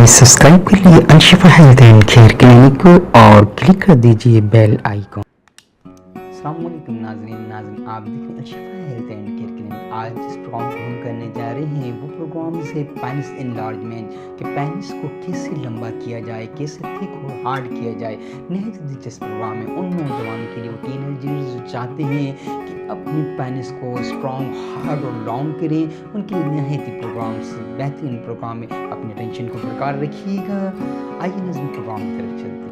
Subscribe कर लिए अनशिफा health and care clinic को और क्लिक कर दीजिए बेल आइकॉन। अस्सलाम वालेकुम नाज़रीन, आप देख रहे हैं अनशिफा हेल्थ एंड केयर क्लिनिक। आज जिस प्रोग्राम को हम करने जा रहे हैं वो प्रोग्राम है पेनिस इनलार्जमेंट कि पेनिस को कैसे लंबा किया जाए, कैसे थिक और हार्ड किया जाए। नहायत दिलचस्प प्रोग्राम है उन नौजवानों के लिए, वो टीनेजर्स जो चाहते हैं कि अपनी पेनिस को स्ट्रॉन्ग, हार्ड और लॉन्ग करें, उनके लिए नहायत प्रोग्राम से बेहतरीन प्रोग्राम है। अपने टेंशन को बरकरार रखिएगा। आइए नज़म प्रोग्राम की तरफ चलते हैं।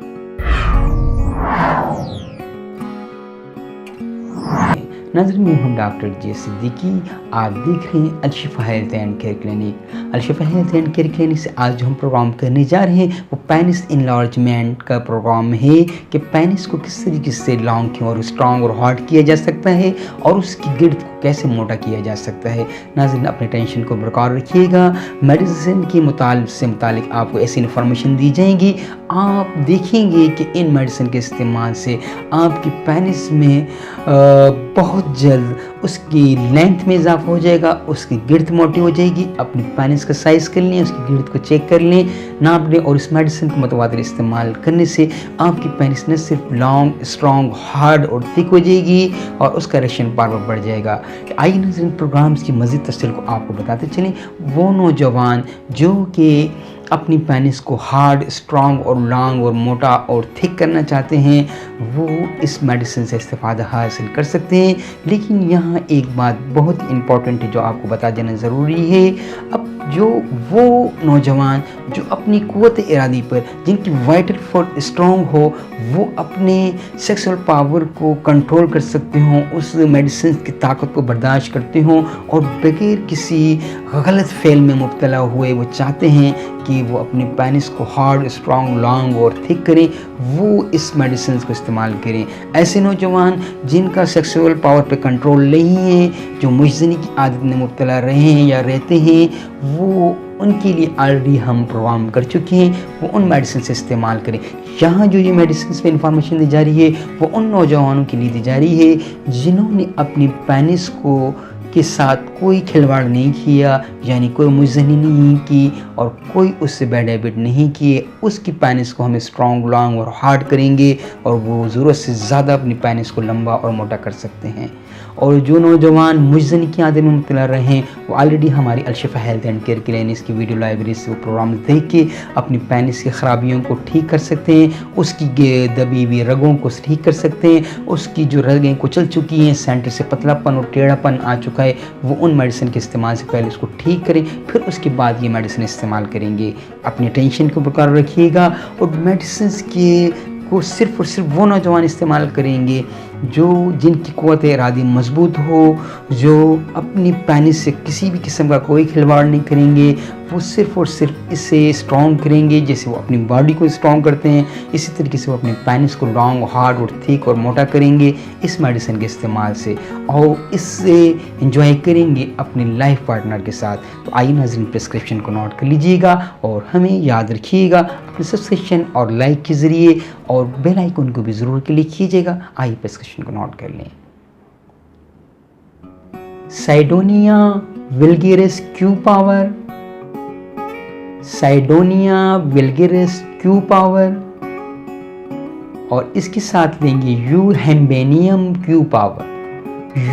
नज़र में हूँ डॉक्टर जे सिद्दीकी। आप देख रहे हैं Alshifa health and care clinic. Alshifa health and care clinic से आज जो हम प्रोग्राम करने जा रहे हैं वो पेनिस इनलार्जमेंट का प्रोग्राम है कि पेनिस को किस तरीके से लॉन्ग और स्ट्रॉन्ग और हार्ड किया जा सकता है और उसकी गिर्द को कैसे मोटा किया जा सकता है। नाज़रीन अपने टेंशन को बरकरार रखिएगा। मेडिसिन के मुतालिक आपको ऐसी इन्फॉर्मेशन दी जाएंगी, आप देखेंगे कि इन मेडिसिन के इस्तेमाल से आपकी पेनिस में बहुत जल्द उसकी लेंथ में इजाफा हो जाएगा, उसकी गिर्द मोटी हो जाएगी। अपनी पेनिस का साइज़ कर लें, उसकी गिर्द को चेक कर लें, नाप लें और इस मेडिसिन को मुतवातिर इस्तेमाल करने से आपकी पेनिस न सिर्फ लॉन्ग, स्ट्रॉन्ग, हार्ड और थिक हो जाएगी और उसका इरेक्शन पावर बढ़ जाएगा। आइए नज़रीन प्रोग्राम्स की मज़ीद तफसील को आपको बताते चलें। वो नौजवान जो कि अपनी पेनिस को हार्ड, स्ट्रॉन्ग और लॉन्ग और मोटा और थिक करना चाहते हैं वो इस मेडिसिन से इस्तेफ़ादा हासिल कर सकते हैं। लेकिन यहाँ एक बात बहुत इम्पॉर्टेंट है जो आपको बता देना ज़रूरी है। अब जो वो नौजवान जो अपनी क़ुव्वत इरादी पर, जिनकी वाइटल फोर्स स्ट्रॉन्ग हो, वो अपने सेक्सुअल पावर को कंट्रोल कर सकते हों, उस मेडिसिन की ताकत को बर्दाश्त करते हों और बग़ैर किसी गलत फ़ेल में मुब्तला हुए वो चाहते हैं कि वो अपनी पेनिस को हार्ड, स्ट्रॉन्ग, लॉन्ग और थिक करें, वो इस मेडिसिन को इस्तेमाल करें। ऐसे नौजवान जिनका सेक्सुअल पावर पे कंट्रोल नहीं है, जो मुज़नी की आदत में मुब्तला रहे हैं या रहते हैं, वो उनके लिए ऑलरेडी हम प्रोग्राम कर चुके हैं, वो उन मेडिसिन से इस्तेमाल करें। यहाँ जो ये मेडिसिन पे इंफॉर्मेशन दी जा रही है वो उन नौजवानों के लिए दी जा रही है जिन्होंने अपनी पेनिस को के साथ कोई खिलवाड़ नहीं किया, यानी कोई मुज़नी नहीं की और कोई उससे बैड हैबिट नहीं किए। उसकी पेनिस को हम स्ट्रॉन्ग, लॉन्ग और हार्ड करेंगे और वो ज़रूरत से ज़्यादा अपनी पेनिस को लंबा और मोटा कर सकते हैं। और जो नौजवान मुज़नी की आदत में मुब्तला रहे हैं वो ऑलरेडी हमारी Alshifa health and care clinic की वीडियो लाइब्रेरी से वो प्रोग्राम देख के अपनी पेनिस की ख़राबियों को ठीक कर सकते हैं, उसकी दबी हुई रगों को ठीक कर सकते हैं, उसकी जो रगें कुचल चुकी हैं, सेंटर से पतलापन और टेढ़ापन आ चुका है, वो उन मेडिसिन के इस्तेमाल से पहले उसको ठीक करें, फिर उसके बाद ये मेडिसिन इस्तेमाल करेंगे। अपनी टेंशन को बरकरार रखिएगा और मेडिसिन को सिर्फ़ और सिर्फ वो नौजवान इस्तेमाल करेंगे जो जिनकी क़ुव्वत इरादी मजबूत हो, जो अपनी पेनिस से किसी भी किस्म का कोई खिलवाड़ नहीं करेंगे। वो सिर्फ़ और सिर्फ इसे स्ट्रॉन्ग करेंगे जैसे वो अपनी बॉडी को स्ट्रॉन्ग करते हैं, इसी तरीके से वो अपनी पेनिस को लॉन्ग, हार्ड और थिक और मोटा करेंगे इस मेडिसिन के इस्तेमाल से और इससे एंजॉय करेंगे अपने लाइफ पार्टनर के साथ। तो आइए नाज़रीन प्रिस्क्रिप्शन को नोट कर लीजिएगा और हमें याद रखिएगा अपने सब्सक्रिप्शन और लाइक के ज़रिए और बेल आइकन को भी ज़रूर क्लिक कीजिएगा। आइए प्रिस्क्रिप्शन को नोट कर लें। Cydonia vulgaris Q power, Cydonia vulgaris Q power और इसके साथ लेंगे यू हेम्बेनियम क्यू पावर,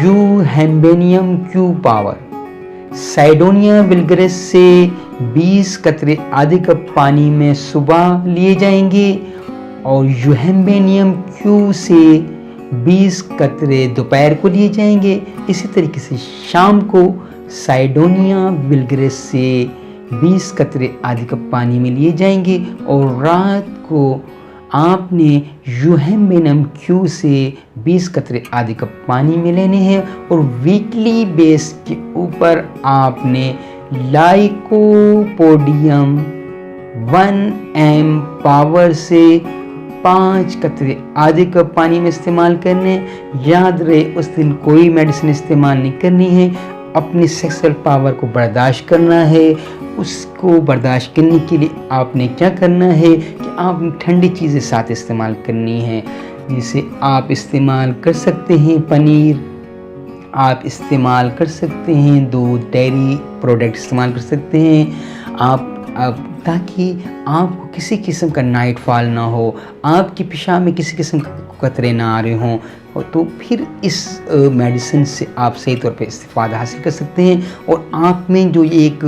यू हेम्बेनियम क्यू पावर। साइडोनिया वल्गैरिस से 20 कतरे आधे कप पानी में सुबह लिए जाएंगे और यूहेम्बेनियम क्यू से 20 कतरे दोपहर को लिए जाएंगे। इसी तरीके से शाम को साइडोनिया वल्गैरिस से 20 कतरे आधे कप पानी में लिए जाएंगे और रात को आपने यूहेम्बेनियम क्यू से 20 कतरे आधे कप पानी में लेने हैं और वीकली बेस के ऊपर आपने लाइकोपोडियम 1 पावर से 5 कतरे आधे कप पानी में इस्तेमाल करने। याद रहे उस दिन कोई मेडिसिन इस्तेमाल नहीं करनी है, अपनी सेक्सुअल पावर को बर्दाश्त करना है। उसको बर्दाश्त करने के लिए आपने क्या करना है कि आपने ठंडी चीज़ें साथ इस्तेमाल करनी है, जिसे आप इस्तेमाल कर सकते हैं पनीर, आप इस्तेमाल कर सकते हैं दूध, डेयरी प्रोडक्ट इस्तेमाल कर सकते हैं, आप अब ताकि आपको किसी किस्म का नाइट फॉल ना हो, आपकी पेशाब में किसी किस्म के कतरे ना आ रहे हों, और तो फिर इस मेडिसिन से आप सही तौर पे इस्तिफ़ादा हासिल कर सकते हैं। और आँख में जो एक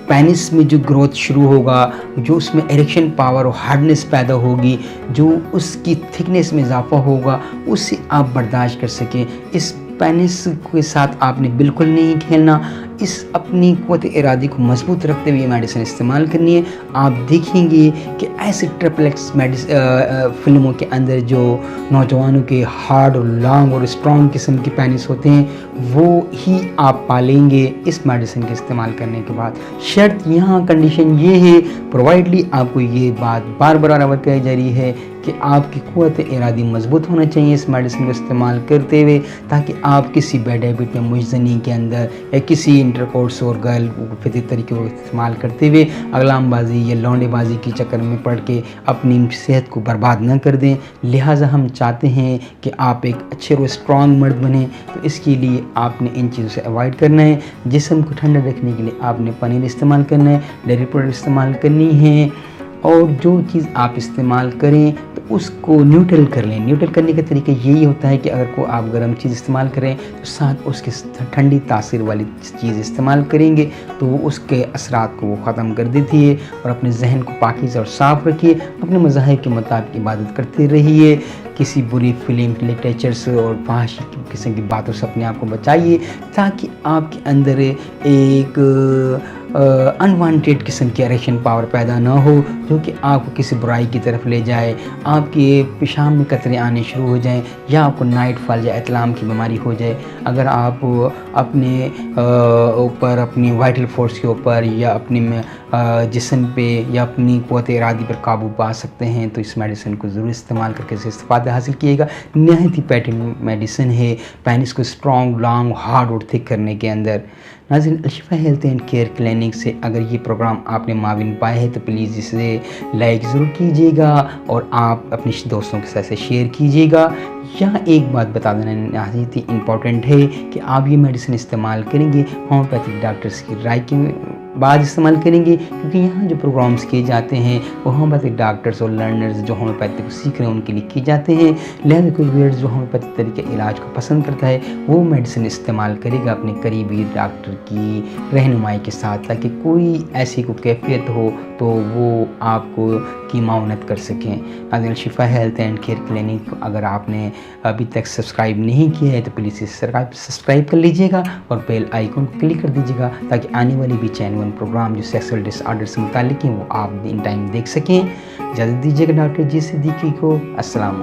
पेनिस में जो ग्रोथ शुरू होगा, जो उसमें इरेक्शन पावर और हार्डनेस पैदा होगी, जो उसकी थिकनेस में इजाफा होगा, उससे आप बर्दाश्त कर सकें। इस पेनिस के साथ आपने बिल्कुल नहीं खेलना। इस अपनी क़ुव्वत इरादी को मजबूत रखते हुए ये मेडिसिन इस्तेमाल करनी है। आप देखेंगे कि ऐसे ट्रिपल एक्स फ़िल्मों के अंदर जो नौजवानों के हार्ड और लॉन्ग और स्ट्रॉन्ग किस्म के पेनिस होते हैं, वो ही आप पालेंगे इस मेडिसिन के इस्तेमाल करने के बाद। शर्त यहाँ कंडीशन ये है, प्रोवाइडली आपको ये बात बार बार अवगत कराई जा रही है कि आपकी क़ुव्वत इरादी मजबूत होना चाहिए इस मेडिसिन को इस्तेमाल करते हुए, ताकि आप किसी बैड हैबिट में मुजज़नी के अंदर या किसी इंटरकोर्स और गैर फितरी तरीके को इस्तेमाल करते हुए अगलामबाजी या लौंडेबाजी के चक्कर में पड़ के अपनी सेहत को बर्बाद न कर दें। लिहाजा हम चाहते हैं कि आप एक अच्छे और स्ट्रॉन्ग मर्द बने, तो इसके लिए आपने इन चीज़ों से अवॉइड करना है। जिस्म को ठंडा रखने के लिए आपने पनीर इस्तेमाल करना है, डेयरी प्रोडक्ट इस्तेमाल करनी है, और जो चीज़ आप इस्तेमाल करें तो उसको न्यूट्रल कर लें। न्यूट्रल करने का तरीका यही होता है कि अगर को आप गर्म चीज़ इस्तेमाल करें तो साथ उसके ठंडी तासीर वाली चीज़ इस्तेमाल करेंगे तो वो उसके असरात को वो ख़त्म कर देती है। और अपने जहन को पाकीज़ और साफ़ रखिए, अपने मज़ाहिब के मुताबिक इबादत करते रहिए, किसी बुरी फिल्म, लिटरेचर से और फहाशी किस्म की बातों से अपने आप को बचाइए, ताकि आपके अंदर एक अनवांटेड किस्म की इरेक्शन पावर पैदा ना हो, जो कि आपको किसी बुराई की तरफ ले जाए, आपके पेशाब में कतरे आने शुरू हो जाएं, या आपको नाइट फॉल या इतलाम की बीमारी हो जाए। अगर आप अपने ऊपर, अपनी वाइटल फोर्स के ऊपर या अपने जिस्म पे या अपनी क़ुव्वत इरादी पर काबू पा सकते हैं, तो इस मेडिसिन को ज़रूर इस्तेमाल करके इससे इस्तिफ़ादा हासिल कीजिएगा। नहायत ही पेटेंट मेडिसिन है पेनिस को स्ट्रॉन्ग, लॉन्ग, हार्ड और थिक करने के अंदर। नाज़रीन, Al-Shifa health and care clinic से अगर ये प्रोग्राम आपने माविन पाए है तो प्लीज़ इसे लाइक ज़रूर कीजिएगा और आप अपने दोस्तों के साथ इसे शेयर कीजिएगा। यहाँ एक बात बता देना नहायत ही इम्पॉर्टेंट है कि आप ये मेडिसिन इस्तेमाल करेंगे होम्योपैथिक डॉक्टर्स की राय के बाद इस्तेमाल करेंगे, क्योंकि यहाँ जो प्रोग्राम्स किए जाते हैं वो होम्योपैथिक डॉक्टर्स और लर्नर्स जो होम्योपैथी को सीख रहे हैं उनके लिए किए जाते हैं। लिहाजा कोई व्यक्ति जो होम्योपैथिक तरीके इलाज को पसंद करता है वो मेडिसिन इस्तेमाल करेगा अपने करीबी डॉक्टर की रहनुमाई के साथ, ताकि कोई ऐसी कोई कैफियत हो तो वो आपको की माउनत कर सकें। Al-Shifa health and care clinic अगर आपने अभी तक सब्सक्राइब नहीं किया है तो प्लीज़ इसे सब्सक्राइब कर लीजिएगा और बेल आइकन को क्लिक कर दीजिएगा, ताकि आने वाली भी चैनल प्रोग्राम जो सेक्सुअल डिसऑर्डर से मुतालिक हैं वो आप इन टाइम देख सकें। इजाज़त दीजिएगा डॉक्टर जी सिद्दीकी को। अस्सलाम।